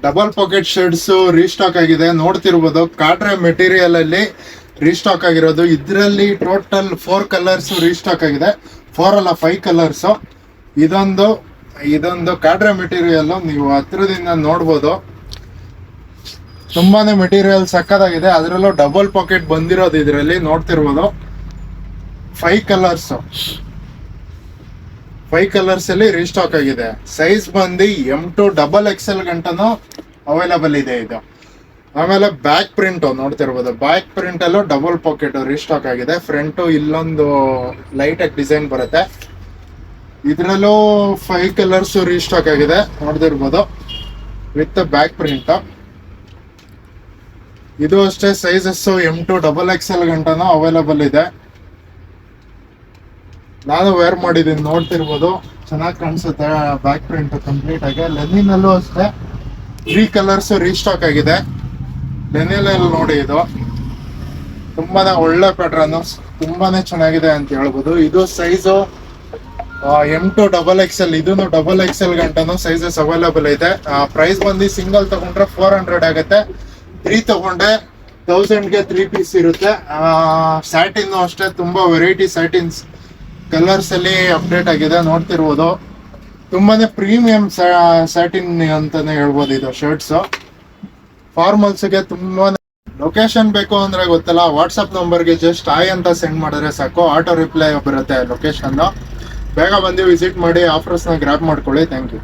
Double packet shirts restock ಆಗಿದೆ, ನೋಡ್ತಿರ್ಬೋದು. ಕಾಟ್ರೆ material ಅಲ್ಲಿ ರೀಸ್ಟಾಕ್ ಆಗಿರೋದು. ಇದರಲ್ಲಿ ಟೋಟಲ್ 4 ಕಲರ್ಸ್ ರೀಸ್ಟಾಕ್ ಆಗಿದೆ. 4 ಅಲ್ಲ 5 ಕಲರ್ಸ್. ಇದೊಂದು ಕಾಟ್ರೆ ಮೆಟೀರಿಯಲ್ ನೀವು ಹತ್ರದಿಂದ ನೋಡ್ಬೋದು. ತುಂಬಾನೇ ಮೆಟೀರಿಯಲ್ ಸಕ್ಕದಾಗಿದೆ. ಅದರಲ್ಲೂ ಡಬಲ್ ಪಾಕೆಟ್ ಬಂದಿರೋದು ಇದರಲ್ಲಿ ನೋಡ್ತಿರ್ಬೋದು. 5 ಕಲರ್ಸ್ ಅಲ್ಲಿ ರೀಸ್ಟಾಕ್ ಆಗಿದೆ. ಸೈಜ್ ಬಂದು M2 XXL ಗಂಟನೂ ಅವೈಲಬಲ್ ಇದೆ ಇದು. ಆಮೇಲೆ ಬ್ಯಾಕ್ ಪ್ರಿಂಟ್ ನೋಡ್ತಿರ್ಬೋದು. ಬ್ಯಾಕ್ ಪ್ರಿಂಟ್ ಅಲ್ಲೂ ಡಬಲ್ ಪಾಕೆಟ್ ರೀಸ್ಟಾಕ್ ಆಗಿದೆ. ಫ್ರಂಟ್ ಇಲ್ಲೊಂದು ಲೈಟ್ ಆಗಿ ಡಿಸೈನ್ ಬರುತ್ತೆ. ಇದ್ರಲ್ಲೂ 5 ಕಲರ್ಸ್ ರೀಸ್ಟಾಕ್ ಆಗಿದೆ ನೋಡ್ತಿರ್ಬೋದು ವಿತ್ ಬ್ಯಾಕ್ ಪ್ರಿಂಟ್. ಇದು ಅಷ್ಟೇ ಸೈಜಸ್ M2 XXL ಗಂಟನೂ ಅವೈಲಬಲ್ ಇದೆ. ನಾನು ವೇರ್ ಮಾಡಿದ್ದೀನಿ ನೋಡ್ತಿರ್ಬೋದು. ಚೆನ್ನಾಗಿ ಕಾಣಿಸುತ್ತೆ ಬ್ಯಾಕ್ ಪ್ರಿಂಟ್ ಕಂಪ್ಲೀಟ್ ಆಗಿ. ಲೆನಿನ್ ಅಲ್ಲೂ ಅಷ್ಟೇ 3 ಕಲರ್ಸ್ ರೀಸ್ಟಾಕ್ ಆಗಿದೆ. ಲೆನಿನ್ ಅಲ್ಲಿ ನೋಡಿ, ಇದು ತುಂಬಾನೇ ಒಳ್ಳೆ ಪ್ಯಾಟ್ರನ್, ತುಂಬಾನೇ ಚೆನ್ನಾಗಿದೆ ಅಂತ ಹೇಳ್ಬೋದು. ಇದು ಸೈಜು M2 XXL. ಇದನ್ನು XXL ಗಂಟನೂ ಸೈಜಸ್ ಅವೈಲಬಲ್ ಇದೆ. ಪ್ರೈಸ್ ಬಂದು ಸಿಂಗಲ್ ತಗೊಂಡ್ರೆ 400 ಆಗುತ್ತೆ. 3 ತಗೊಂಡ್ರೆ 1000ಗೆ 3 ಪೀಸ್ ಇರುತ್ತೆ. ಸ್ಯಾಟಿನ್ ಅಷ್ಟೇ ತುಂಬಾ ವೆರೈಟಿ ಸ್ಯಾಟಿನ್ಸ್ ಕಲರ್ಸ್ ಅಲ್ಲಿ ಅಪ್ಡೇಟ್ ಆಗಿದೆ ನೋಡ್ತಿರ್ಬೋದು. ತುಂಬಾನೇ ಪ್ರೀಮಿಯಂ ಸ್ಯಾಟಿನ್ ಅಂತಾನೆ ಹೇಳ್ಬೋದು ಇದು ಶರ್ಟ್ಸ್. ಫಾರ್ಮಲ್ಸ್ಗೆ ತುಂಬಾನೇ. ಲೊಕೇಶನ್ ಬೇಕು ಅಂದ್ರೆ ಗೊತ್ತಲ್ಲ, ವಾಟ್ಸಪ್ ನಂಬರ್ಗೆ ಜಸ್ಟ್ ಆಯ್ ಅಂತ ಸೆಂಡ್ ಮಾಡಿದ್ರೆ ಸಾಕು, ಆಟೋ ರಿಪ್ಲೈ ಬರುತ್ತೆ ಲೊಕೇಶನ್. ಬೇಗ ಬಂದು ವಿಸಿಟ್ ಮಾಡಿ ಆಫರ್ಸ್ನ ಗ್ರ್ಯಾಬ್ ಮಾಡ್ಕೊಳ್ಳಿ. Thank you.